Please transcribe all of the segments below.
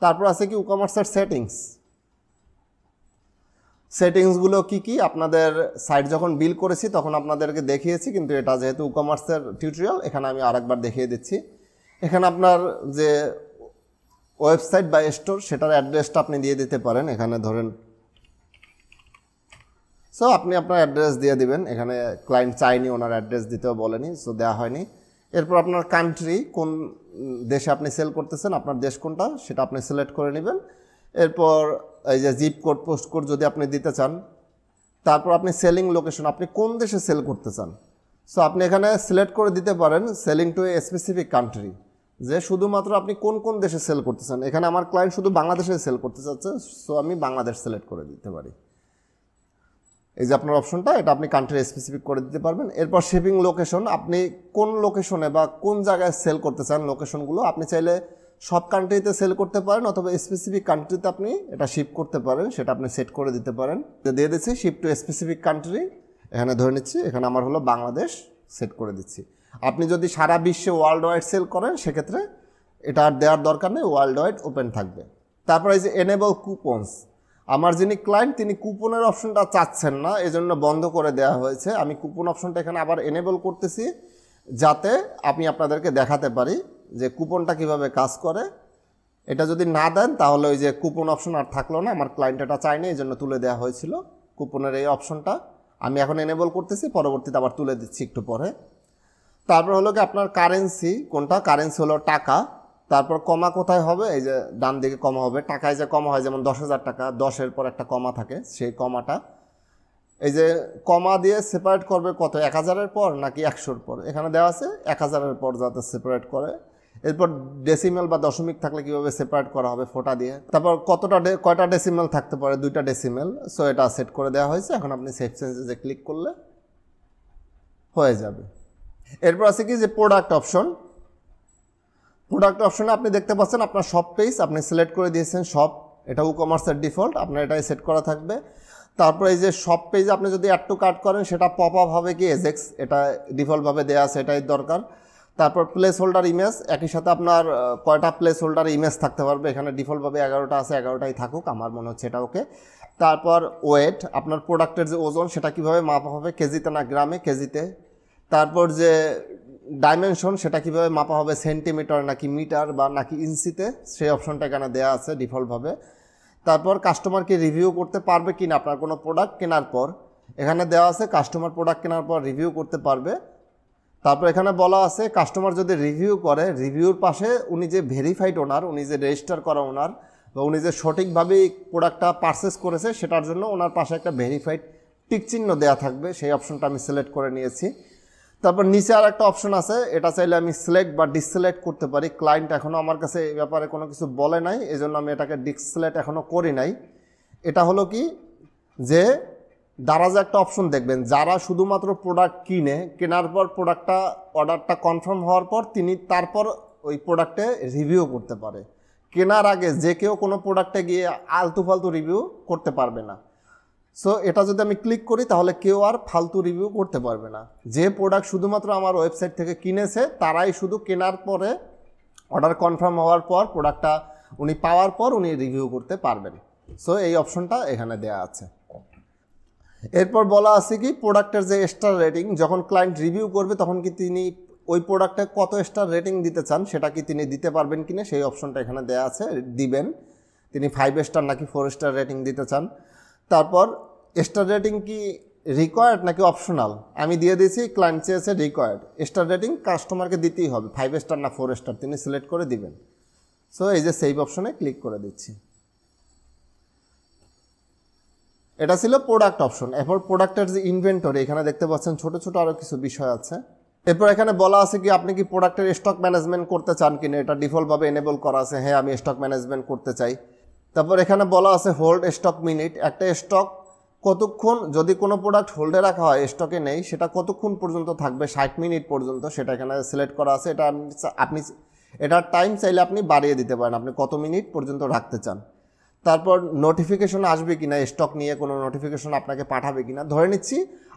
তারপর আছে কি ই-কমার্সের সেটিংসগুলো কি আপনাদের সাইট যখন বিল করেছি তখন আপনাদেরকে দেখিয়েছি, কিন্তু এটা যেহেতু ই-কমার্সের টিউটোরিয়াল এখানে আমি আরেকবার দেখিয়ে দিচ্ছি। এখানে আপনার যে ওয়েবসাইট বা স্টোর সেটার অ্যাড্রেসটা আপনি দিয়ে দিতে পারেন। এখানে ধরেন সো আপনি আপনার অ্যাড্রেস দিয়ে দিবেন, এখানে ক্লায়েন্ট চাইনি, ওনার অ্যাড্রেস দিতেও বলেনি, সো দেওয়া হয়নি। এরপর আপনার কান্ট্রি, কোন দেশে আপনি সেল করতেছেন, আপনার দেশ কোনটা সেটা আপনি সিলেক্ট করে নেবেন। এরপর এই যে জিপ কোড, পোস্ট কোড যদি আপনি দিতে চান, তারপর আপনি সেলিং লোকেশন, আপনি কোন দেশে সেল করতে চান, সো আপনি এখানে সিলেক্ট করে দিতে পারেন selling to a specific country, যে শুধুমাত্র আপনি কোন কোন দেশে সেল করতে চান। এখানে আমার ক্লায়েন্ট শুধু বাংলাদেশে সেল করতে চাচ্ছে, সো আমি বাংলাদেশ সিলেক্ট করে দিতে পারি। এই যে আপনার অপশনটা, এটা আপনি কান্ট্রি স্পেসিফিক করে দিতে পারবেন। এরপর শিপিং লোকেশন, আপনি কোন লোকেশনে বা কোন জায়গায় সেল করতে চান, লোকেশনগুলো আপনি চাইলে সব কান্ট্রিতে সেল করতে পারেন অথবা স্পেসিফিক কান্ট্রিতে আপনি এটা শিপ করতে পারেন, সেটা আপনি সেট করে দিতে পারেন। দিয়ে দিচ্ছি শিপ টু স্পেসিফিক কান্ট্রি, এখানে ধরে নিচ্ছি, এখানে আমার হলো বাংলাদেশ, সেট করে দিচ্ছি। আপনি যদি সারা বিশ্বে ওয়ার্ল্ড ওয়াইড সেল করেন সেক্ষেত্রে এটা আর দেওয়ার দরকার নেই, ওয়ার্ল্ড ওয়াইড ওপেন থাকবে। তারপর এই যে এনেবল কুপনস, আমার যিনি ক্লায়েন্ট তিনি কুপনের অপশনটা চাচ্ছেন না, এজন্য বন্ধ করে দেওয়া হয়েছে। আমি কুপন অপশনটা এখানে আবার এনেবল করতেছি, যাতে আমি আপনাদেরকে দেখাতে পারি যে কুপনটা কিভাবে কাজ করে। এটা যদি না দেন তাহলে ওই যে কুপন অপশন আর থাকলো না, আমার ক্লায়েন্ট এটা চায়নি, এই জন্য তুলে দেওয়া হয়েছিল কুপনের এই অপশনটা। আমি এখন এনেবল করতেছি, পরবর্তীতে আবার তুলে দিচ্ছি একটু পরে। তারপর হলো কি আপনার কারেন্সি কোনটা, কারেন্সি হলো টাকা। তারপর কমা কোথায় হবে, এই যে ডান দিকে কমা হবে, টাকায় যে কমা হয় যেমন 10,000 টাকা, 10-এর পর একটা কমা থাকে, সেই কমাটা এই যে কমা দিয়ে সেপারেট করবে কত, 1000-এর পর নাকি 100-এর পর, এখানে দেওয়া আছে 1000-এর পর যাতে সেপারেট করে। এরপর ডেসিমেল বা দশমিক থাকলে কীভাবে সেপারেট করা হবে, ফোঁটা দিয়ে। তারপর কয়টা ডেসিমেল থাকতে পারে, 2টা ডেসিমেল, সো এটা সেট করে দেওয়া হয়েছে। এখন আপনি সেভ চেঞ্জে যে ক্লিক করলে হয়ে যাবে। এরপর আছে কি যে প্রোডাক্ট অপশন, প্রোডাক্ট অপশনে আপনি দেখতে পাচ্ছেন আপনার শপ পেজ আপনি সিলেক্ট করে দিয়েছেন, শপ, এটা ই-কমার্সের ডিফল্ট, আপনার এটাই সেট করা থাকবে। তারপর এই যে শপ পেজে আপনি যদি অ্যাড টু কার্ট করেন সেটা পপ আপ হবে কি এজেক্স, এটা ডিফল্টভাবে দেওয়া আছে, এটাই দরকার। তারপর প্লেস হোল্ডার ইমেজ, একই সাথে আপনার কয়টা প্লেস হোল্ডার ইমেজ থাকতে পারবে, এখানে ডিফল্টভাবে 11টা আছে, 11টাই থাকুক, আমার মনে হচ্ছে এটা ওকে। তারপর ওয়েট, আপনার প্রোডাক্টের যে ওজন সেটা কীভাবে মাপা হবে, কেজিতে না গ্রামে, কেজিতে। তারপর যে ডাইমেনশন সেটা কীভাবে মাপা হবে, সেন্টিমিটার নাকি মিটার বা নাকি ইঞ্চিতে, সেই অপশনটা এখানে দেওয়া আছে ডিফল্টভাবে। তারপর কাস্টমারকে রিভিউ করতে পারবে কি না আপনার কোনো প্রোডাক্ট কেনার পর, এখানে দেওয়া আছে কাস্টমার প্রোডাক্ট কেনার পর রিভিউ করতে পারবে। তারপর এখানে বলা আছে কাস্টমার যদি রিভিউ করে, রিভিউর পাশে উনি যে ভেরিফাইড ওনার, উনি যে রেজিস্টার করা ওনার বা উনি যে সঠিকভাবে প্রোডাক্টটা পারচেস করেছে সেটার জন্য ওনার পাশে একটা ভেরিফাইড টিক চিহ্ন দেওয়া থাকবে, সেই অপশনটা আমি সিলেক্ট করে নিয়েছি। তারপর নিচে আর একটা অপশন আছে, এটা চাইলে আমি সিলেক্ট বা ডিসসিলেক্ট করতে পারি। ক্লায়েন্ট এখনও আমার কাছে এই ব্যাপারে কোনো কিছু বলে নাই, এই জন্য আমি এটাকে ডিসসিলেক্ট এখনও করি নাই। এটা হলো কি যে দারাজে একটা অপশন দেখবেন, যারা শুধুমাত্র প্রোডাক্ট কেনার পর প্রোডাক্টটা অর্ডারটা কনফার্ম হওয়ার পর তিনি তারপর ওই প্রোডাক্টে রিভিউ করতে পারে। কেনার আগে যে কেউ কোনো প্রোডাক্টে গিয়ে আলতু ফালতু রিভিউ করতে পারবে না। সো এটা যদি আমি ক্লিক করি তাহলে কেউ আর ফালতু রিভিউ করতে পারবে না। যে প্রোডাক্ট শুধুমাত্র আমার ওয়েবসাইট থেকে কিনেছে তারাই শুধু কেনার পরে অর্ডার কনফার্ম হওয়ার পর প্রোডাক্টটা উনি পাওয়ার পর উনি রিভিউ করতে পারবেন। সো এই অপশনটা এখানে দেওয়া আছে। এরপর বলা আছে কি প্রোডাক্টের যে স্টার রেটিং, যখন ক্লায়েন্ট রিভিউ করবে তখন কি তিনি ওই প্রোডাক্টে কত স্টার রেটিং দিতে চান সেটা কি তিনি দিতে পারবেন কিনা, সেই অপশনটা এখানে দেওয়া আছে, দিবেন। তিনি 5 স্টার নাকি 4 স্টার রেটিং দিতে চান। তারপর স্টার রেটিং কি রিকোয়ার্ড নাকি অপশনাল, আমি দিয়ে দিয়েছি, ক্লায়েন্ট চেয়েছে রিকোয়ার্ড। স্টার রেটিং কাস্টমারকে দিতেই হবে, 5 স্টার না 4 স্টার তিনি সিলেক্ট করে দিবেন। সো এই যে সেভ অপশনে ক্লিক করে দিচ্ছি। এটা ছিল প্রোডাক্ট অপশন। এরপর প্রোডাক্টের যে ইনভেন্টরি, এখানে দেখতে পাচ্ছেন ছোট ছোট আরও কিছু বিষয় আছে। এরপর এখানে বলা আছে কি আপনি কি প্রোডাক্টের স্টক ম্যানেজমেন্ট করতে চান কিনা, এটা ডিফল্টভাবে এনেবল করা আছে, হ্যাঁ আমি স্টক ম্যানেজমেন্ট করতে চাই। তারপর এখানে বলা আছে হোল্ড স্টক মিনিট, একটা স্টক কতক্ষণ, যদি কোনো প্রোডাক্ট হোল্ডে রাখা হয় স্টকে নেই সেটা কতক্ষণ পর্যন্ত থাকবে, 60 মিনিট পর্যন্ত, সেটা এখানে সিলেক্ট করা আছে। এটা আপনি এটার টাইম চাইলে আপনি বাড়িয়ে দিতে পারেন, আপনি কত মিনিট পর্যন্ত রাখতে চান। তারপর নোটিফিকেশন আসবে কিনা, স্টক নিয়ে কোনো নোটিফিকেশন আপনাকে পাঠাবে কিনা। ধরে নিচ্ছি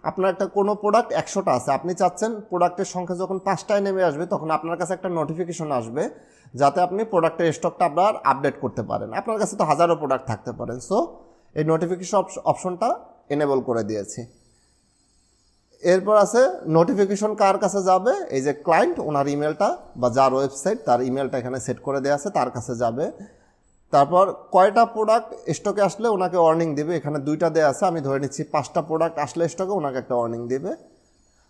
আপনার একটা কোনো প্রোডাক্ট 100টা আছে, আপনি চাচ্ছেন প্রোডাক্টের সংখ্যা যখন 5টায় নেমে আসবে তখন আপনার কাছে একটা নোটিফিকেশন আসবে যাতে আপনি প্রোডাক্টের স্টকটা আবার আপডেট করতে পারেন। আপনার কাছে তো হাজারো প্রোডাক্ট থাকতে পারেন, সো এই নোটিফিকেশন অপশনটা এনেবল করে দিয়েছি। এরপর আছে নোটিফিকেশন কার কাছে যাবে, এই যে ক্লায়েন্ট ওনার ইমেলটা বা যার ওয়েবসাইট তার ইমেলটা এখানে সেট করে দেওয়া আছে, তার কাছে যাবে। তারপর কয়টা প্রোডাক্ট স্টকে আসলে ওনাকে ওয়ার্নিং দেবে, এখানে 2টা দেওয়া আছে, আমি ধরে নিচ্ছি 5টা প্রোডাক্ট আসলে স্টকে ওনাকে একটা ওয়ার্নিং দেবে।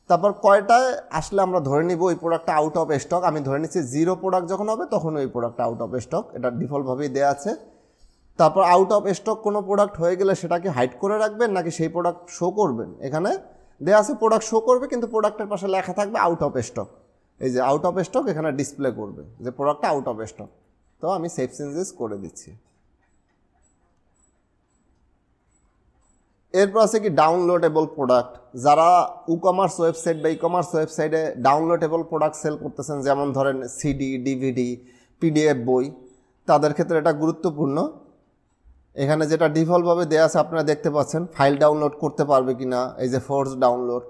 তারপর কয়টায় আসলে আমরা ধরে নিব ওই প্রোডাক্টটা আউট অফ স্টক, আমি ধরে নিচ্ছি 0 প্রোডাক্ট যখন হবে তখন ওই প্রোডাক্টটা আউট অফ স্টক, এটা ডিফল্টভাবেই দেওয়া আছে। তারপর আউট অফ স্টক কোনো প্রোডাক্ট হয়ে গেলে সেটাকে হাইড করে রাখবেন নাকি সেই প্রোডাক্ট শো করবেন, এখানে দেওয়া আছে প্রোডাক্ট শো করবে কিন্তু প্রোডাক্টের পাশে লেখা থাকবে আউট অফ স্টক। এই যে আউট অফ স্টক এখানে ডিসপ্লে করবে যে প্রোডাক্টটা আউট অফ স্টক। তো আমি সেভ চেঞ্জেস করে দিচ্ছি। এরপর আছে কি ডাউনলোডেবল প্রোডাক্ট, যারা ই-কমার্স ওয়েবসাইট বা ই-কমার্স ওয়েবসাইটে ডাউনলোডেবল প্রোডাক্ট সেল করতেছেন, যেমন ধরেন সিডি, ডিভিডি, পিডিএফ বই, তাদের ক্ষেত্রে এটা গুরুত্বপূর্ণ। এখানে যেটা ডিফল্টভাবে দেওয়া আছে আপনারা দেখতে পাচ্ছেন, ফাইল ডাউনলোড করতে পারবে কিনা, এই যে ফোর্স ডাউনলোড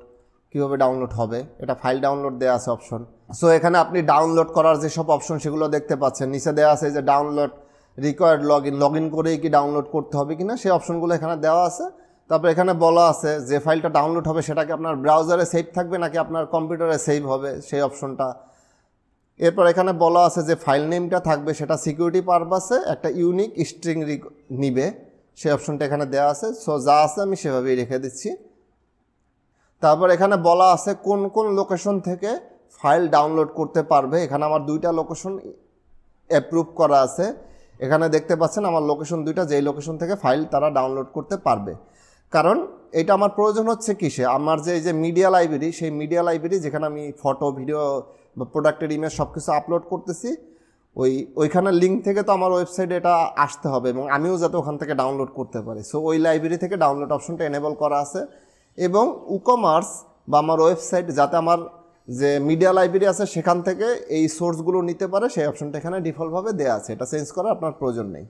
কীভাবে ডাউনলোড হবে, এটা ফাইল ডাউনলোড দেওয়া আছে অপশন। সো এখানে আপনি ডাউনলোড করার যেসব অপশন সেগুলো দেখতে পাচ্ছেন, নিচে দেওয়া আছে যে ডাউনলোড রিকোয়ার্ড লগ ইন করেই কি ডাউনলোড করতে হবে কিনা, সেই অপশনগুলো এখানে দেওয়া আছে। তারপর এখানে বলা আছে যে ফাইলটা ডাউনলোড হবে সেটা কি আপনার ব্রাউজারে সেভ থাকবে নাকি আপনার কম্পিউটারে সেভ হবে, সেই অপশনটা। এরপর এখানে বলা আছে যে ফাইল নেমটা থাকবে সেটা সিকিউরিটি পারপাসে একটা ইউনিক স্ট্রিং নিবে, সেই অপশনটা এখানে দেওয়া আছে। সো যা আছে আমি সেভাবেই রেখে দিচ্ছি। তারপর এখানে বলা আছে কোন কোন লোকেশন থেকে ফাইল ডাউনলোড করতে পারবে, এখানে আমার 2টা লোকেশন অ্যাপ্রুভ করা আছে। এখানে দেখতে পাচ্ছেন আমার লোকেশন 2টা, যেই লোকেশন থেকে ফাইল তারা ডাউনলোড করতে পারবে। কারণ এটা আমার প্রয়োজন হচ্ছে কিসে, আমার যে এই যে মিডিয়া লাইব্রেরি, সেই মিডিয়া লাইব্রেরি যেখানে আমি ফটো, ভিডিও বা প্রোডাক্টের ইমেজ সব কিছু আপলোড করতেছি, ওইখানে লিঙ্ক থেকে তো আমার ওয়েবসাইটে এটা আসতে হবে এবং আমিও যাতে ওখান থেকে ডাউনলোড করতে পারি। সো ওই লাইব্রেরি থেকে ডাউনলোড অপশনটা এনেবল করা আছে। এবং ই-কমার্স বা আমার ওয়েবসাইট যাতে আমার যে মিডিয়া লাইব্রেরি আছে সেখান থেকে এই সোর্সগুলো নিতে পারে, সেই অপশনটা এখানে ডিফল্টভাবে দেওয়া আছে, এটা চেঞ্জ করার আপনার প্রয়োজন নেই।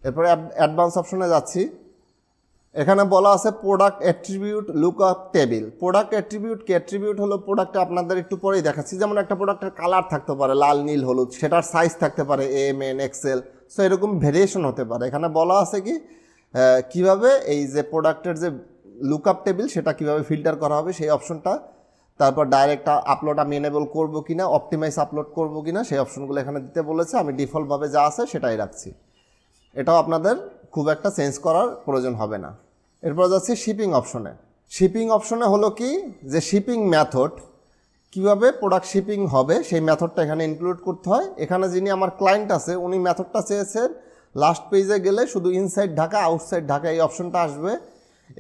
এরপরে অ্যাডভান্স অপশনে যাচ্ছি। এখানে বলা আছে product attribute lookup table. Product attribute কি, অ্যাট্রিবিউট হলো প্রোডাক্টে আপনাদের একটু পরেই দেখাচ্ছি, যেমন একটা প্রোডাক্টের কালার থাকতে পারে লাল, নীল, হলুদ, সেটার সাইজ থাকতে পারে MN, XL, সো এরকম ভেরিয়েশন হতে পারে। এখানে বলা আছে কি কিভাবে এই যে প্রোডাক্টের যে লুকআপ টেবিল সেটা কিভাবে ফিল্টার করা হবে সেই অপশনটা। তারপর ডাইরেক্ট আপলোড আমি এনেবল করবো কিনা, অপটিমাইজ আপলোড করবো কিনা, সেই অপশনগুলো এখানে দিতে বলেছে। আমি ডিফল্টভাবে যা আছে সেটাই রাখছি, এটাও আপনাদের খুব একটা চেঞ্জ করার প্রয়োজন হবে না। এরপর যাচ্ছি শিপিং অপশনে। শিপিং অপশনে হলো কি যে শিপিং মেথড, কিভাবে প্রোডাক্ট শিপিং হবে সেই মেথডটা এখানে ইনক্লুড করতে হয়। এখানে যিনি আমার ক্লায়েন্ট আছে উনি মেথডটা চেয়েছেন, লাস্ট পেজে গেলে শুধু ইনসাইড ঢাকা আউটসাইড ঢাকা এই অপশনটা আসবে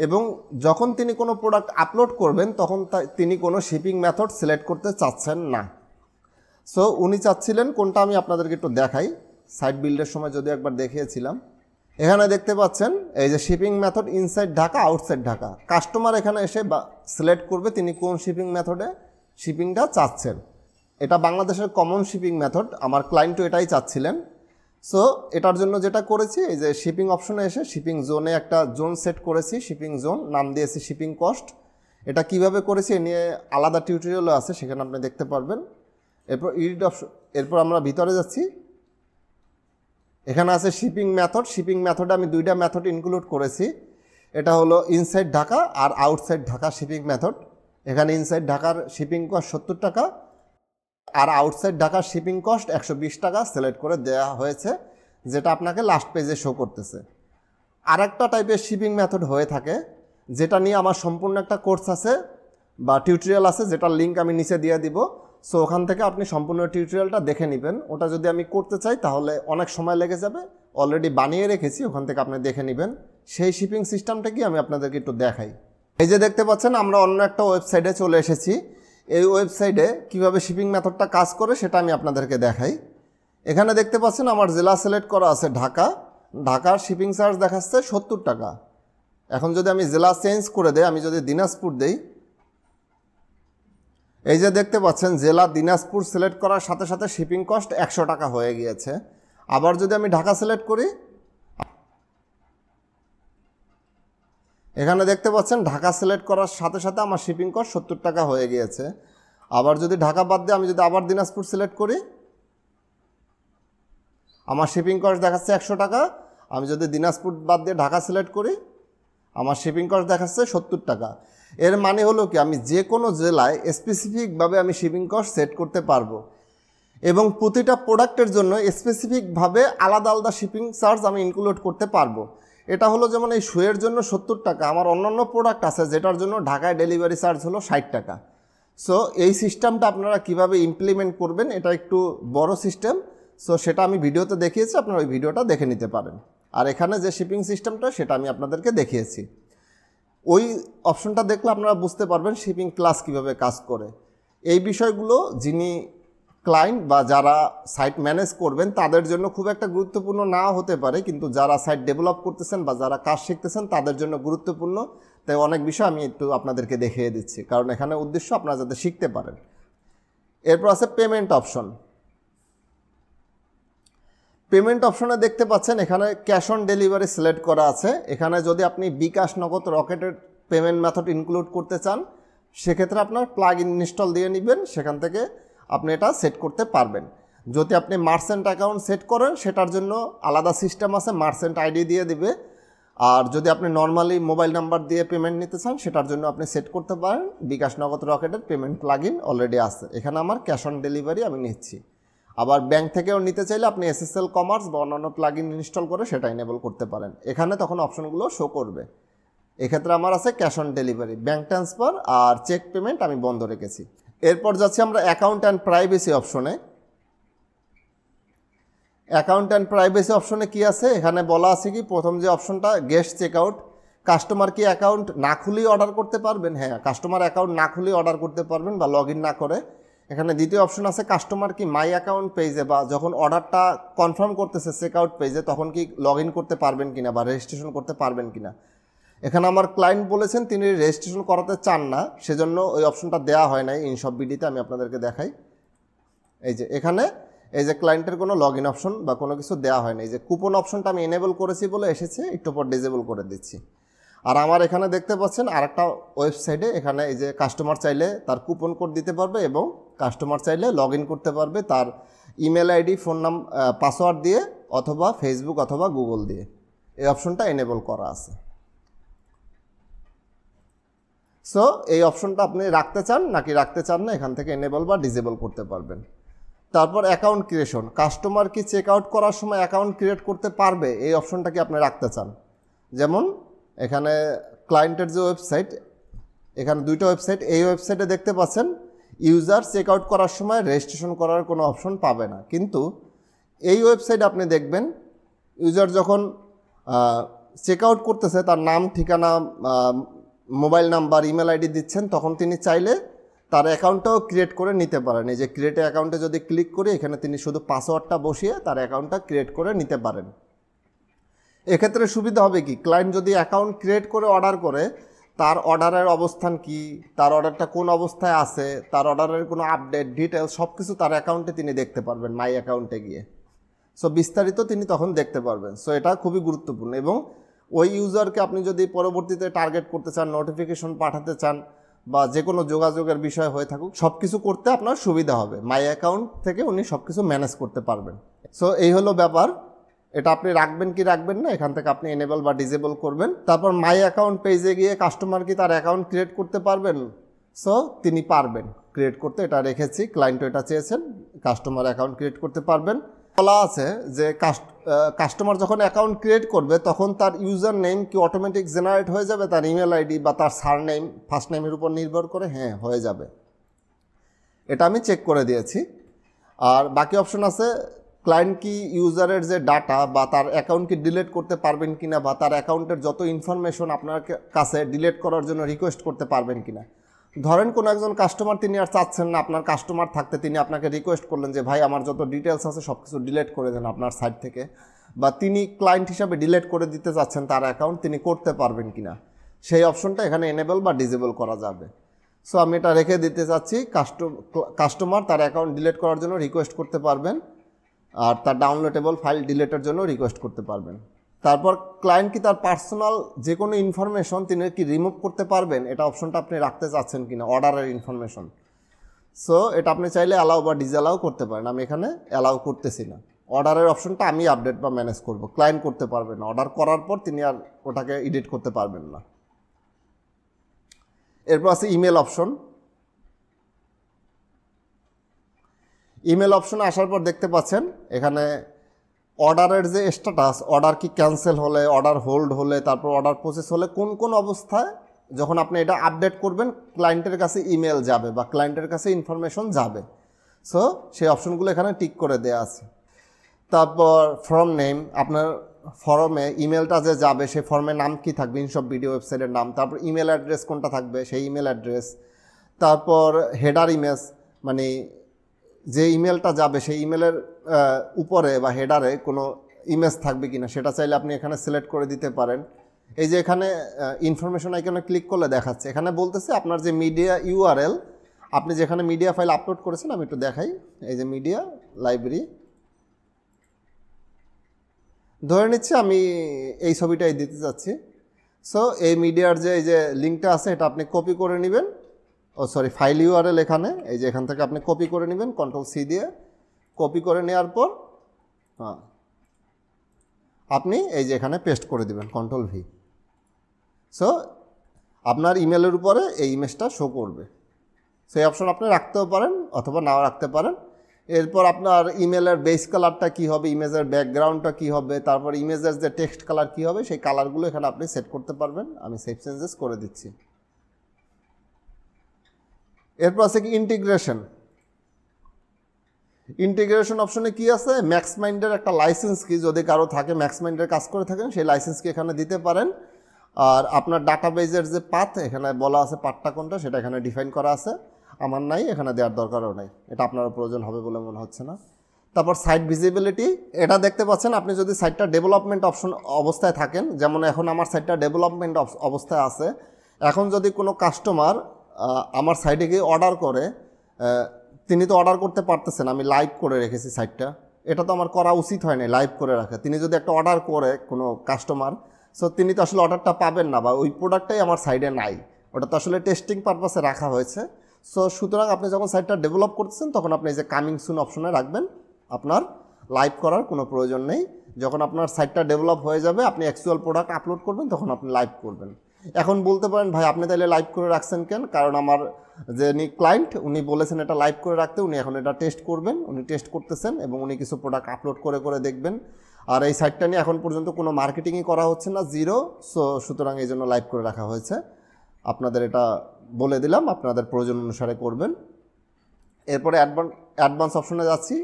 এবং যখন তিনি কোনো প্রোডাক্ট আপলোড করবেন তখন তিনি কোনো শিপিং মেথড সিলেক্ট করতে চাচ্ছেন না। সো উনি চাচ্ছিলেন কোনটা, আমি আপনাদেরকে একটু দেখাই, সাইট বিল্ডের সময় যদি একবার দেখিয়েছিলাম। এখানে দেখতে পাচ্ছেন এই যে shipping method inside Dhaka outside Dhaka, customer এখানে এসে সিলেক্ট করবে তিনি কোন শিপিং মেথডে শিপিংটা চাচ্ছেন। এটা বাংলাদেশের কমন শিপিং মেথড, আমার ক্লায়েন্টও এটাই চাচ্ছিলেন। সো এটার জন্য যেটা করেছি এই যে শিপিং অপশনে এসে শিপিং জোনে একটা জোন সেট করেছি, শিপিং জোন নাম দিয়েছি শিপিং কস্ট। এটা কিভাবে করেছি এ নিয়ে আলাদা টিউটোরিয়ালও আছে, সেখানে আপনি দেখতে পারবেন। এরপর এডিট অপশন, এরপর আমরা ভিতরে যাচ্ছি। এখানে আছে শিপিং মেথড, শিপিং মেথডে আমি 2টা মেথড ইনক্লুড করেছি, এটা হলো ইনসাইড ঢাকা আর আউটসাইড ঢাকা শিপিং মেথড। এখানে ইনসাইড ঢাকার শিপিং কস্ট 70 টাকা আর আউটসাইড ঢাকার শিপিং কস্ট 120 টাকা সিলেক্ট করে দেওয়া হয়েছে, যেটা আপনাকে লাস্ট পেজে শো করতেছে। আরেকটা টাইপের শিপিং মেথড হয়ে থাকে যেটা নিয়ে আমার সম্পূর্ণ একটা কোর্স আছে বা টিউটোরিয়াল আছে, যেটার লিঙ্ক আমি নিচে দিয়ে দিব। সো ওখান থেকে আপনি সম্পূর্ণ টিউটোরিয়ালটা দেখে নেবেন। ওটা যদি আমি করতে চাই তাহলে অনেক সময় লেগে যাবে, অলরেডি বানিয়ে রেখেছি, ওখান থেকে আপনি দেখে নেবেন। সেই শিপিং সিস্টেমটা কি আমি আপনাদেরকে একটু দেখাই। এই যে দেখতে পাচ্ছেন আমরা অন্য একটা ওয়েবসাইটে চলে এসেছি। এই ওয়েবসাইটে কিভাবে শিপিং মেথডটা কাজ করে সেটা আমি আপনাদেরকে দেখাই। এখানে দেখতে পাচ্ছেন আমার জেলা সিলেক্ট করা আছে ঢাকা, ঢাকার শিপিং চার্জ দেখাচ্ছে 70 টাকা। এখন যদি আমি জেলা চেঞ্জ করে দেই, আমি যদি দিনাজপুর দেই, এই যে দেখতে পাচ্ছেন জেলা দিনাজপুর সিলেক্ট করার সাথে সাথে শিপিং কস্ট 100 টাকা হয়ে গিয়েছে। আবার যদি আমি ঢাকা সিলেক্ট করি, এখানে দেখতে পাচ্ছেন ঢাকা সিলেক্ট করার সাথে সাথে আমার শিপিং কস্ট 70 টাকা হয়ে গিয়েছে। আবার যদি ঢাকা বাদ দিয়ে আমি যদি আবার দিনাজপুর সিলেক্ট করি, আমার শিপিং কস্ট দেখাচ্ছে 100 টাকা। আমি যদি দিনাজপুর বাদ দিয়ে ঢাকা সিলেক্ট করি, আমার শিপিং কস্ট দেখাচ্ছে 70 টাকা। এর মানে হলো কি, আমি যে কোনো জেলায় স্পেসিফিকভাবে আমি শিপিং কস্ট সেট করতে পারবো এবং প্রতিটা প্রোডাক্টের জন্য স্পেসিফিকভাবে আলাদা আলাদা শিপিং চার্জ আমি ইনক্লুড করতে পারবো। এটা হলো যেমন এই শুয়ের জন্য 70 টাকা, আমার অন্যান্য প্রোডাক্ট আছে যেটার জন্য ঢাকায় ডেলিভারি চার্জ হলো 60 টাকা। সো এই সিস্টেমটা আপনারা কিভাবে ইমপ্লিমেন্ট করবেন, এটা একটু বড় সিস্টেম। সো সেটা আমি ভিডিওতে দেখিয়েছি, আপনারা ওই ভিডিওটা দেখে নিতে পারেন। আর এখানে যে শিপিং সিস্টেমটা সেটা আমি আপনাদেরকে দেখিয়েছি। ওই অপশনটা দেখলে আপনারা বুঝতে পারবেন শিপিং ক্লাস কিভাবে কাজ করে। এই বিষয়গুলো যিনি ক্লায়েন্ট বা যারা সাইট ম্যানেজ করবেন তাদের জন্য খুব একটা গুরুত্বপূর্ণ নাও হতে পারে, কিন্তু যারা সাইট ডেভেলপ করতেছেন বা যারা কাজ শিখতেছেন তাদের জন্য গুরুত্বপূর্ণ। তাই অনেক বিষয় আমি একটু আপনাদেরকে দেখিয়ে দিচ্ছি, কারণ এখানে উদ্দেশ্য আপনারা যাতে শিখতে পারেন। এরপর আছে পেমেন্ট অপশন। পেমেন্ট অপশনে দেখতে পাচ্ছেন এখানে ক্যাশ অন ডেলিভারি সিলেক্ট করা আছে। এখানে যদি আপনি বিকাশ, নগদ, রকেটের পেমেন্ট মেথড ইনক্লুড করতে চান সেক্ষেত্রে আপনার প্লাগ ইন ইনস্টল দিয়ে নেবেন, সেখান থেকে আপনি এটা সেট করতে পারবেন। যদি আপনি মার্চেন্ট অ্যাকাউন্ট সেট করেন সেটার জন্য আলাদা সিস্টেম আছে, মার্চেন্ট আইডি দিয়ে দিবে। আর যদি আপনি নর্মালি মোবাইল নাম্বার দিয়ে পেমেন্ট নিতে চান সেটার জন্য আপনি সেট করতে পারেন। বিকাশ, নগদ, রকেটের পেমেন্ট প্লাগ ইন অলরেডি আছে। এখানে আমার ক্যাশ অন ডেলিভারি আমি নিচ্ছি। আবার ব্যাংক থেকেও নিতে চাইলে আপনি এসএসএল কমার্স বা অন্যান্য প্লাগ ইন ইনস্টল করে সেটা এনেবল করতে পারেন। এখানে তখন অপশনগুলো শো করবে। এক্ষেত্রে আমার আছে cash on delivery, bank transfer আর চেক পেমেন্ট আমি বন্ধ রেখেছি। এরপর যাচ্ছি আমরা অ্যাকাউন্ট অ্যান্ড প্রাইভেসি অপশনে। অ্যাকাউন্ট অ্যান্ড প্রাইভেসি অপশনে কি আছে, এখানে বলা আছে কি, প্রথম যে অপশনটা গেস্ট চেকআউট, কাস্টমার কি অ্যাকাউন্ট না খুলেই অর্ডার করতে পারবেন? হ্যাঁ, কাস্টমার অ্যাকাউন্ট না খুলেই অর্ডার করতে পারবেন বা লগ ইন না করে। এখানে দ্বিতীয় অপশন আছে কাস্টমার কি মাই অ্যাকাউন্ট পেজে বা যখন অর্ডারটা কনফার্ম করতেছে চেকআউট পেজে তখন কি লগ ইন করতে পারবেন কিনা বা রেজিস্ট্রেশন করতে পারবেন কিনা। এখানে আমার ক্লায়েন্ট বলেছেন তিনি রেজিস্ট্রেশন করাতে চান না, সেজন্য ওই অপশনটা দেওয়া হয় নাই। ইনশপ বিডিতে আমি আপনাদেরকে দেখাই, এই যে এখানে এই যে ক্লায়েন্টের কোনো লগ ইন অপশন বা কোনো কিছু দেওয়া হয় না। এই যে কুপন অপশনটা আমি এনেবল করেছি বলে এসেছে, একটু পর ডিজেবল করে দিচ্ছি। আর আমার এখানে দেখতে পাচ্ছেন আরেকটা ওয়েবসাইটে এখানে এই যে কাস্টমার চাইলে তার কুপন কোড দিতে পারবে এবং কাস্টমার চাইলে লগ ইন করতে পারবে তার email ID, phone number, password দিয়ে অথবা ফেসবুক অথবা গুগল দিয়ে। এই অপশনটা এনেবল করা আছে। সো এই অপশনটা আপনি রাখতে চান নাকি রাখতে চান না, এখান থেকে এনেবল বা ডিজেবল করতে পারবেন। তারপর অ্যাকাউন্ট ক্রিয়েশন, কাস্টমার কি চেক আউট করার সময় অ্যাকাউন্ট ক্রিয়েট করতে পারবে, এই অপশনটা কি আপনি রাখতে চান। যেমন এখানে ক্লায়েন্টের যে ওয়েবসাইট, এখানে দুইটা ওয়েবসাইট, এই ওয়েবসাইটে দেখতে পাচ্ছেন ইউজার চেক আউট করার সময় রেজিস্ট্রেশন করার কোনো অপশন পাবে না, কিন্তু এই ওয়েবসাইটে আপনি দেখবেন ইউজার যখন চেক আউট করতেছে তার নাম, ঠিকানা, মোবাইল নাম্বার, ইমেল আইডি দিচ্ছেন, তখন তিনি চাইলে তার অ্যাকাউন্টটাও ক্রিয়েট করে নিতে পারেন। এই যে ক্রিয়েট অ্যাকাউন্টে যদি ক্লিক করি এখানে তিনি শুধু পাসওয়ার্ডটা বসিয়ে তার অ্যাকাউন্টটা ক্রিয়েট করে নিতে পারেন। এক্ষেত্রে সুবিধা হবে কি, ক্লায়েন্ট যদি অ্যাকাউন্ট ক্রিয়েট করে অর্ডার করে তার অর্ডারের অবস্থান কি, তার অর্ডারটা কোন অবস্থায় আছে, তার অর্ডারের কোনো আপডেট, ডিটেলস সব কিছু তার অ্যাকাউন্টে তিনি দেখতে পারবেন মাই অ্যাকাউন্টে গিয়ে। সো বিস্তারিত তিনি তখন দেখতে পারবেন। সো এটা খুবই গুরুত্বপূর্ণ। এবং ওই ইউজারকে আপনি যদি পরবর্তীতে টার্গেট করতে চান, নোটিফিকেশন পাঠাতে চান বা যে কোনো যোগাযোগের বিষয় হয়ে থাকুক, সব কিছু করতে আপনার সুবিধা হবে। মাই অ্যাকাউন্ট থেকে উনি সব কিছু ম্যানেজ করতে পারবেন। সো এই হলো ব্যাপার। এটা আপনি রাখবেন কি রাখবেন না, এখান থেকে আপনি এনেবল বা ডিজেবল করবেন। তারপর মাই অ্যাকাউন্ট পেজে গিয়ে কাস্টমার কি তার অ্যাকাউন্ট ক্রিয়েট করতে পারবেন? সো তিনি পারবেন ক্রিয়েট করতে, এটা রেখেছি, ক্লায়েন্টও এটা চেয়েছেন, কাস্টমার অ্যাকাউন্ট ক্রিয়েট করতে পারবেন। বলা আছে যে কাস্টমার যখন অ্যাকাউন্ট ক্রিয়েট করবে তখন তার ইউজার নেম কি অটোমেটিক জেনারেট হয়ে যাবে তার ইমেল আইডি বা তার সারনেম, ফার্স্ট নেমের উপর নির্ভর করে? হ্যাঁ, হয়ে যাবে। এটা আমি চেক করে দিয়েছি। আর বাকি অপশন আছে ক্লায়েন্ট কি ইউজারের যে ডাটা বা তার অ্যাকাউন্ট কি ডিলিট করতে পারবেন কিনা বা তার অ্যাকাউন্টের যত ইনফরমেশন আপনার কাছে ডিলিট করার জন্য রিকোয়েস্ট করতে পারবেন কিনা। ধরেন কোনো একজন কাস্টমার তিনি আর চাচ্ছেন না আপনার কাস্টমার থাকতে, তিনি আপনাকে রিকোয়েস্ট করলেন যে ভাই আমার যত ডিটেলস আছে সব কিছু ডিলিট করে দেন আপনার সাইট থেকে, বা তিনি ক্লায়েন্ট হিসাবে ডিলিট করে দিতে চাচ্ছেন তার অ্যাকাউন্ট, তিনি করতে পারবেন কিনা, সেই অপশনটা এখানে এনেবল বা ডিজেবল করা যাবে। সো আমি এটা রেখে দিতে চাচ্ছি, কাস্টমার তার অ্যাকাউন্ট ডিলিট করার জন্য রিকোয়েস্ট করতে পারবেন আর তার ডাউনলোডেবল ফাইল ডিলিটের জন্য রিকোয়েস্ট করতে পারবেন। তারপর ক্লায়েন্ট কি তার পার্সোনাল যে কোনো ইনফরমেশন তিনি কি রিমুভ করতে পারবেন, এটা অপশনটা আপনি রাখতে চাচ্ছেন কিনা, অর্ডারের ইনফরমেশন। সো এটা আপনি চাইলে অ্যালাউ বা ডিসঅ্যালাউ করতে পারেন। আমি এখানে অ্যালাউ করতেছি না। অর্ডারের অপশনটা আমি আপডেট বা ম্যানেজ করব, ক্লায়েন্ট করতে পারবেন না। অর্ডার করার পর তিনি আর ওটাকে এডিট করতে পারবেন না। এরপর আছে ইমেল অপশন। ইমেল অপশনে আসার পর দেখতে পাচ্ছেন এখানে অর্ডারের যে স্ট্যাটাস, অর্ডার কি ক্যান্সেল হলে, অর্ডার হোল্ড হলে, তারপর অর্ডার প্রসেস হলে কোন কোন অবস্থায় যখন আপনি এটা আপডেট করবেন ক্লায়েন্টের কাছে ইমেল যাবে বা ক্লায়েন্টের কাছে ইনফরমেশন যাবে। সো সেই অপশনগুলো এখানে টিক করে দেওয়া আছে। তারপর ফর্ম নেম, আপনার ফর্মে ইমেলটা যে যাবে সেই ফর্মের নাম কি থাকবে, ইনশপ ভিডিও ওয়েবসাইটের নাম। তারপর ইমেল অ্যাড্রেস কোনটা থাকবে সেই ইমেল অ্যাড্রেস। তারপর হেডার ইমেজ, মানে যে ইমেলটা যাবে সেই ইমেলের উপরে বা হেডারে কোনো ইমেজ থাকবে কিনা সেটা চাইলে আপনি এখানে সিলেক্ট করে দিতে পারেন। এই যে এখানে ইনফরমেশন আইকনে ক্লিক করলে দেখাচ্ছে, এখানে বলতেছে আপনার যে মিডিয়া ইউআরএল, আপনি যেখানে মিডিয়া ফাইল আপলোড করেছেন, আমি একটু দেখাই। এই যে মিডিয়া লাইব্রেরি, ধরে নিচ্ছি আমি এই ছবিটাই দিতে চাচ্ছি। সো এই মিডিয়ার যে এই যে লিঙ্কটা আছে এটা আপনি কপি করে নেবেন, ফাইল ইউআরএল এখানে, এই যে এখান থেকে আপনি কপি করে নেবেন Ctrl+C দিয়ে। কপি করে নেওয়ার পর আপনি এই যে এখানে পেস্ট করে দিবেন Ctrl+V। সো আপনার ইমেলের উপরে এই ইমেজটা শো করবে। সেই অপশন আপনি রাখতেও পারেন অথবা নাও রাখতে পারেন। এরপর আপনার ইমেলের বেস কালারটা কী হবে, ইমেজের ব্যাকগ্রাউন্ডটা কী হবে, তারপর ইমেজের যে টেক্সট কালার কী হবে, সেই কালারগুলো এখানে আপনি সেট করতে পারবেন। আমি সেভ চেঞ্জেস করে দিচ্ছি। এরপর আছে কি ইন্টিগ্রেশন। ইন্টিগ্রেশন অপশনে কি আছে, ম্যাক্সমাইন্ডের একটা লাইসেন্স কি যদি কারো থাকে, ম্যাক্সমাইন্ডের কাজ করে থাকেন, সেই লাইসেন্স কি এখানে দিতে পারেন। আর আপনার ডাটাবেজের যে পাথ এখানে বলা আছে, পাথটা কোনটা সেটা এখানে ডিফাইন করা আছে। আমার নাই, এখানে দেওয়ার দরকারও নাই, এটা আপনার প্রয়োজন হবে বলে মনে হচ্ছে না। তারপর সাইট ভিজিবিলিটি, এটা দেখতে পাচ্ছেন আপনি যদি সাইটটা ডেভেলপমেন্ট অপশন অবস্থায় থাকেন, যেমন এখন আমার সাইটটা ডেভেলপমেন্ট অবস্থায় আছে, এখন যদি কোনো কাস্টমার আমার সাইটে গিয়ে অর্ডার করে, তিনি তো অর্ডার করতে পারতেছেন, আমি লাইভ করে রেখেছি সাইটটা, এটা তো আমার করা উচিত হয় না লাইভ করে রাখা। তিনি যদি একটা অর্ডার করে কোনো কাস্টমার, সো তিনি তো আসলে অর্ডারটা পাবেন না, বা ওই প্রোডাক্টটাই আমার সাইডে নাই, ওটা তো আসলে টেস্টিং পারপাসে রাখা হয়েছে। সো সুতরাং আপনি যখন সাইটটা ডেভেলপ করতেছেন তখন আপনি এই যে কামিং সুন অপশনে রাখবেন, আপনার লাইভ করার কোনো প্রয়োজন নেই। যখন আপনার সাইটটা ডেভেলপ হয়ে যাবে, আপনি অ্যাকচুয়াল প্রোডাক্ট আপলোড করবেন, তখন আপনি লাইভ করবেন। এখন বলতে পারেন ভাই আপনি তাহলে লাইভ করে রাখছেন কেন, কারণ আমার যে ক্লায়েন্ট উনি বলেছেন এটা লাইভ করে রাখতে, উনি এখন এটা টেস্ট করবেন, উনি টেস্ট করতেছেন এবং উনি কিছু প্রোডাক্ট আপলোড করে করে দেখবেন। আর এই সাইটটা নিয়ে এখন পর্যন্ত কোনো মার্কেটিংই করা হচ্ছে না, জিরো। সুতরাং এই জন্য লাইভ করে রাখা হয়েছে। আপনাদের এটা বলে দিলাম, আপনাদের প্রয়োজন অনুসারে করবেন। এরপরে অ্যাডভান্স অপশনে যাচ্ছি।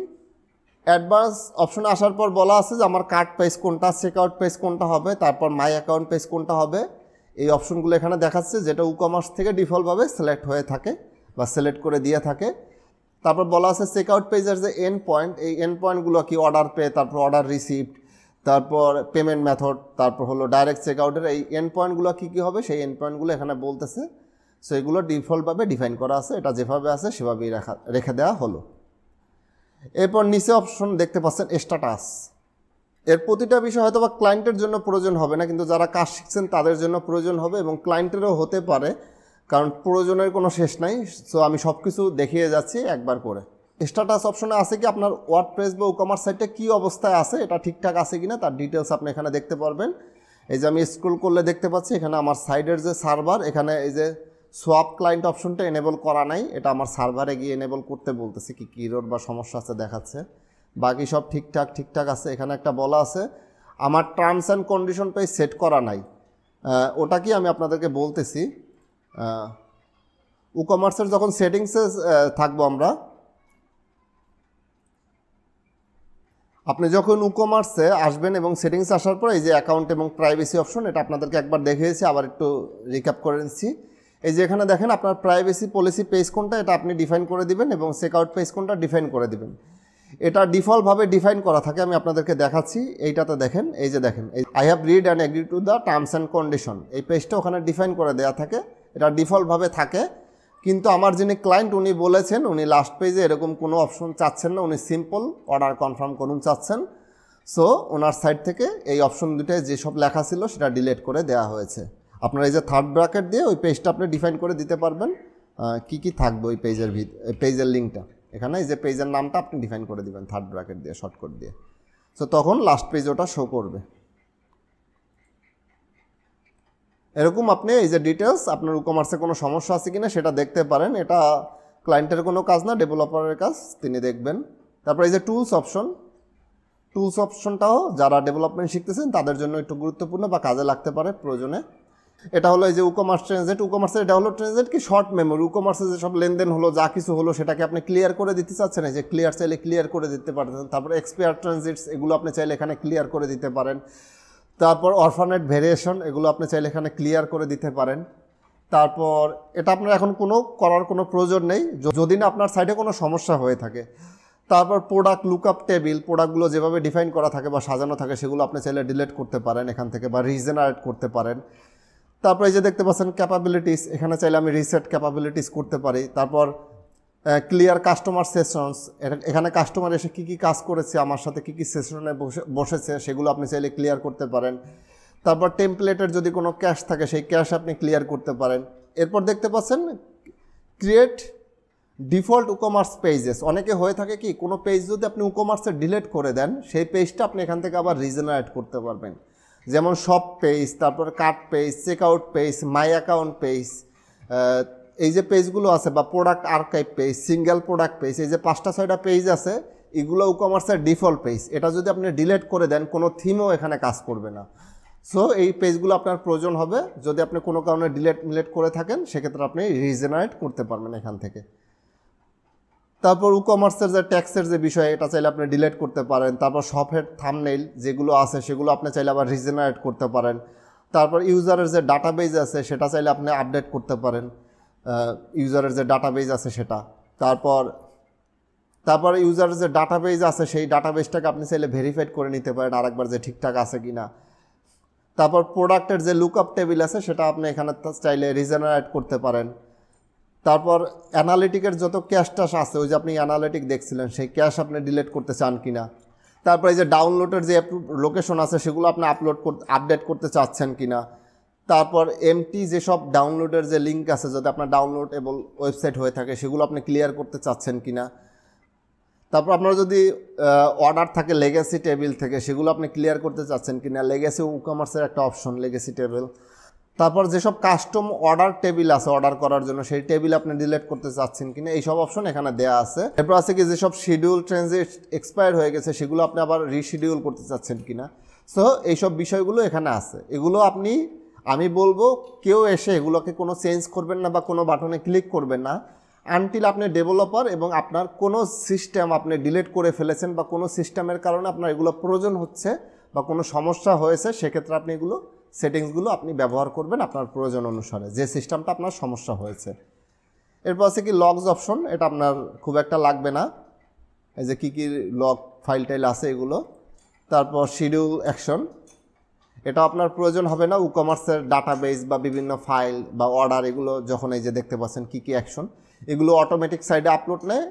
অ্যাডভান্স অপশনে আসার পর বলা আছে যে আমার কার্ট পেজ কোনটা, চেকআউট পেজ কোনটা হবে, তারপর মাই অ্যাকাউন্ট পেজ কোনটা হবে। এই অপশনগুলো এখানে দেখাচ্ছে, যেটা ই-কমার্স থেকে ডিফল্টভাবে সিলেক্ট হয়ে থাকে বা সিলেক্ট করে দিয়ে থাকে। তারপর বলা আছে চেকআউট পেজের যে এন্ড পয়েন্ট, এই এন্ড পয়েন্টগুলো কি অর্ডার পে, তারপর অর্ডার রিসিপ্ট, তারপর পেমেন্ট মেথড, তারপর হলো ডাইরেক্ট চেকআউটের এই এন্ড পয়েন্টগুলো কী কী হবে সেই এন্ড পয়েন্টগুলো এখানে বলতেছে। সো এগুলো ডিফল্টভাবে ডিফাইন করা আছে, এটা যেভাবে আছে সেভাবেই রেখে দেওয়া হলো। এরপর নিচে অপশন দেখতে পাচ্ছেন স্ট্যাটাস। এর প্রতিটা বিষয় হয়তো বা ক্লায়েন্টের জন্য প্রয়োজন হবে না, কিন্তু যারা কাজ শিখছেন তাদের জন্য প্রয়োজন হবে এবং ক্লায়েন্টেরও হতে পারে, কারণ প্রয়োজনের কোনো শেষ নাই। সো আমি সব কিছু দেখিয়ে যাচ্ছি একবার করে। স্ট্যাটাস অপশনে আছে কি আপনার ওয়ার্ডপ্রেস বা ই-কমার্স সাইটে কী অবস্থায় আছে, এটা ঠিকঠাক আছে কিনা তার ডিটেলস আপনি এখানে দেখতে পারবেন। এই যে আমি স্ক্রল করলে দেখতে পাচ্ছি এখানে আমার সাইডের যে সার্ভার, এখানে এই যে সোয়াপ ক্লায়েন্ট অপশনটা এনেবল করা নাই, এটা আমার সার্ভারে গিয়ে এনেবল করতে বলতেছে, কি এরর বা সমস্যা আছে দেখাচ্ছে। বাকি সব ঠিকঠাক আছে। এখানে একটা বলা আছে আমার terms and condition page set করা নাই, ওটা কি আমি আপনাদেরকে বলতেছি। ই-কমার্সের যখন সেটিংসে থাকবো আমরা, আপনি যখন ই-কমার্সে আসবেন এবং সেটিংস আসার পর এই যে অ্যাকাউন্ট এবং প্রাইভেসি অপশন, এটা আপনাদেরকে একবার দেখিয়েছি, আবার একটু রিক্যাপ করে নিচ্ছি। এই যে এখানে দেখেন আপনার প্রাইভেসি পলিসি পেজ কোনটা এটা আপনি ডিফাইন করে দিবেন এবং চেকআউট পেজ কোনটা ডিফাইন করে দিবেন। এটা ডিফল্টভাবে ডিফাইন করা থাকে, আমি আপনাদেরকে দেখাচ্ছি। এইটাতে দেখেন, এই যে দেখেন I have read and agree to the terms and condition, এই পেজটা ওখানে ডিফাইন করে দেওয়া থাকে, এটা ডিফল্টভাবে থাকে। কিন্তু আমার যিনি ক্লায়েন্ট উনি বলেছেন উনি লাস্ট পেজে এরকম কোনো অপশন চাচ্ছেন না, উনি সিম্পল অর্ডার কনফার্ম করুন চাচ্ছেন। সো ওনার সাইড থেকে এই অপশন দুটায় যেসব লেখা ছিল সেটা ডিলিট করে দেওয়া হয়েছে। আপনার এই যে থার্ড ব্র্যাকেট দিয়ে ওই পেজটা আপনি ডিফাইন করে দিতে পারবেন কি থাকবে ওই পেজের লিঙ্কটা। এখানে এই যে পেজের নামটা আপনি ডিফাইন করে দিবেন থার্ড ব্র্যাকেট দিয়ে, শর্টকাট দিয়ে। সো তখন লাস্ট পেজ ওটা শো করবে। এরকম আপনি এই যে ডিটেলস আপনার ই-কমার্সে কোনো সমস্যা আছে কিনা সেটা দেখতে পারেন। এটা ক্লায়েন্টের কোনো কাজ না, ডেভেলপারের কাজ, তিনি দেখবেন। তারপর এই যে টুলস অপশনটাও যারা ডেভেলপমেন্ট শিখতেছেন তাদের জন্য একটু গুরুত্বপূর্ণ বা কাজে লাগতে পারে প্রয়োজনে। এটা হলো এই যে ই-কমার্স ট্রানজিট। ই-কমার্সের এটা হলো ট্রানজিট কি শর্ট মেমোরি। ই-কমার্সে যে সব লেনদেন হলো, যা কিছু হলো সেটাকে আপনি ক্লিয়ার করে দিতে চাচ্ছেন, এই যে ক্লিয়ার চাইলে ক্লিয়ার করে দিতে পারতেন। তারপর এক্সপায়ার ট্রানজিটস এগুলো আপনি চাইলে এখানে ক্লিয়ার করে দিতে পারেন। তারপর অরফানেট ভেরিয়েশন এগুলো আপনি চাইলে এখানে ক্লিয়ার করে দিতে পারেন। তারপর এটা আপনার এখন করার কোনো প্রয়োজন নেই যদি না আপনার সাইডে কোনো সমস্যা হয়ে থাকে। তারপর প্রোডাক্ট লুকআপ টেবিল, প্রোডাক্টগুলো যেভাবে ডিফাইন করা থাকে বা সাজানো থাকে সেগুলো আপনি চাইলে ডিলিট করতে পারেন এখান থেকে বা রিজেনারেট করতে পারেন। তারপর এই যে দেখতে পাচ্ছেন ক্যাপাবিলিটিস, এখানে চাইলে আমি রিসেট ক্যাপাবিলিটিস করতে পারি। তারপর ক্লিয়ার কাস্টমার সেশনস, এখানে কাস্টমার এসে কী কাজ করেছে, আমার সাথে কী সেশনে বসেছে সেগুলো আপনি চাইলে ক্লিয়ার করতে পারেন। তারপর টেমপ্লেটের যদি কোনো ক্যাশ থাকে সেই ক্যাশ আপনি ক্লিয়ার করতে পারেন। এরপর দেখতে পাচ্ছেন ক্রিয়েট ডিফল্ট ই-কমার্স পেজেস। অনেকে হয়ে থাকে কি কোনো পেজ যদি আপনি ই-কমার্সে ডিলিট করে দেন সেই পেজটা আপনি এখান থেকে আবার রিজেনারেট করতে পারবেন। যেমন শপ পেজ, তারপর cart page, checkout page, my account page, এই যে পেজগুলো আছে বা product archive page, single product page, এই যে 5টা-6টা পেজ আছে এগুলো ই-কমার্সের ডিফল্ট পেজ। এটা যদি আপনি ডিলিট করে দেন কোনো থিমও এখানে কাজ করবে না। সো এই পেজগুলো আপনার প্রয়োজন হবে যদি আপনি কোনো কারণে ডিলিট করে থাকেন, সেক্ষেত্রে আপনি রিজেনারেট করতে পারবেন এখান থেকে। তারপর ই-কমার্সের যে ট্যাক্সের যে বিষয় এটা চাইলে আপনি ডিলিট করতে পারেন। তারপর শপের থাম্বনেইল যেগুলো আছে সেগুলো আপনি চাইলে আবার রিজেনারেট করতে পারেন। তারপর ইউজারের যে ডাটাবেজ আছে সেটা চাইলে আপনি আপডেট করতে পারেন, ইউজারের যে ডাটাবেজ আছে সেটা। তারপর ইউজারের যে ডাটাবেজ আছে সেই ডাটাবেজটাকে আপনি চাইলে ভেরিফাইড করে নিতে পারেন আরেকবার যে ঠিকঠাক আছে কি না। তারপর প্রোডাক্টের যে লুকআপ টেবিল আছে সেটা আপনি এখানে চাইলে রিজেনারেট করতে পারেন। তারপর অ্যানালিটিকের যত ক্যাশ ট্যাশ আছে, ওই যে আপনি অ্যানালিটিক দেখছিলেন সেই ক্যাশ আপনি ডিলিট করতে চান কি না। তারপর এই যে ডাউনলোডের যে লোকেশন আছে সেগুলো আপনি আপডেট করতে চাচ্ছেন কি না। তারপর এমটি যেসব ডাউনলোডের যে লিঙ্ক আছে যদি আপনার ডাউনলোডেবল ওয়েবসাইট হয়ে থাকে সেগুলো আপনি ক্লিয়ার করতে চাচ্ছেন কি না। তারপর আপনার যদি অর্ডার থাকে লেগেসি টেবিল থেকে সেগুলো আপনি ক্লিয়ার করতে চাচ্ছেন কি না। লেগেসি ই-কমার্সের একটা অপশন লেগেসি টেবিল। তারপর যেসব কাস্টম অর্ডার টেবিল আছে অর্ডার করার জন্য সেই টেবিল আপনি ডিলিট করতে চাচ্ছেন কিনা, এইসব অপশন এখানে দেওয়া আছে। এরপর আছে কি যেসব শিডিউল ট্রানজিট এক্সপায়ার হয়ে গেছে সেগুলো আপনি আবার রিশিডিউল করতে চাচ্ছেন কিনা। সো এইসব বিষয়গুলো এখানে আছে। এগুলো আমি বলবো কেউ এসে এগুলোকে কোনো চেঞ্জ করবেন না বা কোনো বাটনে ক্লিক করবেন না আনটিল আপনি ডেভেলপার এবং আপনার কোনো সিস্টেম আপনি ডিলিট করে ফেলেছেন বা কোনো সিস্টেমের কারণে আপনার এগুলো প্রয়োজন হচ্ছে বা কোনো সমস্যা হয়েছে, সেক্ষেত্রে আপনি এগুলো সেটিংসগুলো আপনি ব্যবহার করবেন আপনার প্রয়োজন অনুসারে যে সিস্টেমটা আপনার সমস্যা হয়েছে। এরপর আছে কি লগস অপশন, এটা আপনার খুব একটা লাগবে না, এই যে কী লগ ফাইল টাইল আছে এগুলো। তারপর শিডিউল অ্যাকশন, এটা আপনার প্রয়োজন হবে না। ই-কমার্সের ডাটাবেস বা বিভিন্ন ফাইল বা অর্ডার এগুলো যখন এই যে দেখতে পাচ্ছেন কী অ্যাকশন এগুলো অটোমেটিক সাইডে আপলোড নেয়।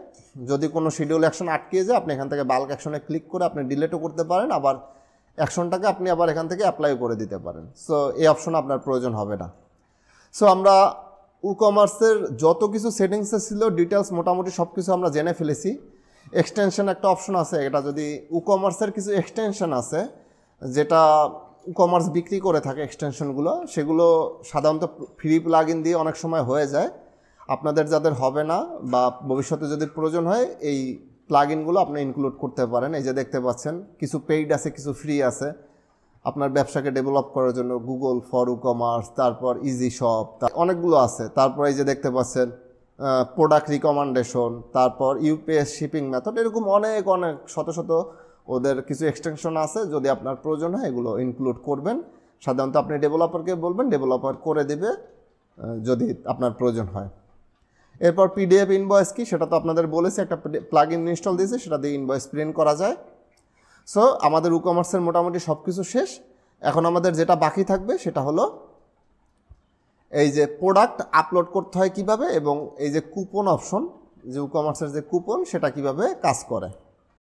যদি কোনো শিডিউল অ্যাকশন আটকিয়ে যায় আপনি এখান থেকে বাল্ক অ্যাকশনে ক্লিক করে আপনি ডিলিটও করতে পারেন, আবার অ্যাকশনটাকে আপনি আবার এখান থেকে অ্যাপ্লাই করে দিতে পারেন। সো এই অপশন আপনার প্রয়োজন হবে না। সো আমরা ই-কমার্সের যত কিছু সেটিংসে ছিল ডিটেলস মোটামুটি সব কিছু আমরা জেনে ফেলেছি। এক্সটেনশন একটা অপশন আছে, এটা যদি ই-কমার্সের কিছু এক্সটেনশন আছে যেটা ই-কমার্স বিক্রি করে থাকে এক্সটেনশনগুলো, সেগুলো সাধারণত ফ্রি প্লাগইন দিয়ে অনেক সময় হয়ে যায়। আপনাদের যাদের হবে না বা ভবিষ্যতে যদি প্রয়োজন হয় এই প্লাগইনগুলো আপনি ইনক্লুড করতে পারেন। এই যে দেখতে পাচ্ছেন কিছু পেইড আছে কিছু ফ্রি আছে আপনার ব্যবসাকে ডেভেলপ করার জন্য, গুগল ফর ই-কমার্স, তারপর ইজি শপ, অনেকগুলো আছে। তারপর এই যে দেখতে পাচ্ছেন প্রোডাক্ট রিকমেন্ডেশন, তারপর ইউপিএস শিপিং মেথড, এরকম অনেক শত শত ওদের কিছু এক্সটেনশন আছে। যদি আপনার প্রয়োজন হয় এগুলো ইনক্লুড করবেন। সাধারণত আপনি ডেভেলপারকে বলবেন, ডেভেলপার করে দেবে যদি আপনার প্রয়োজন হয়। এরপর পিডিএফ ইনভয়েস কি সেটা তো আপনাদের বলেছি, একটা প্লাগইন ইনস্টল দিয়েছে সেটা দিয়ে ইনভয়েস প্রিন্ট করা যায়। সো আমাদের ই-কমার্সের মোটামুটি সব কিছু শেষ। এখন আমাদের যেটা বাকি থাকবে সেটা হলো এই যে প্রোডাক্ট আপলোড করতে হয় কিভাবে এবং এই যে কুপন অপশন, যে ই-কমার্সের যে কুপন সেটা কিভাবে কাজ করে।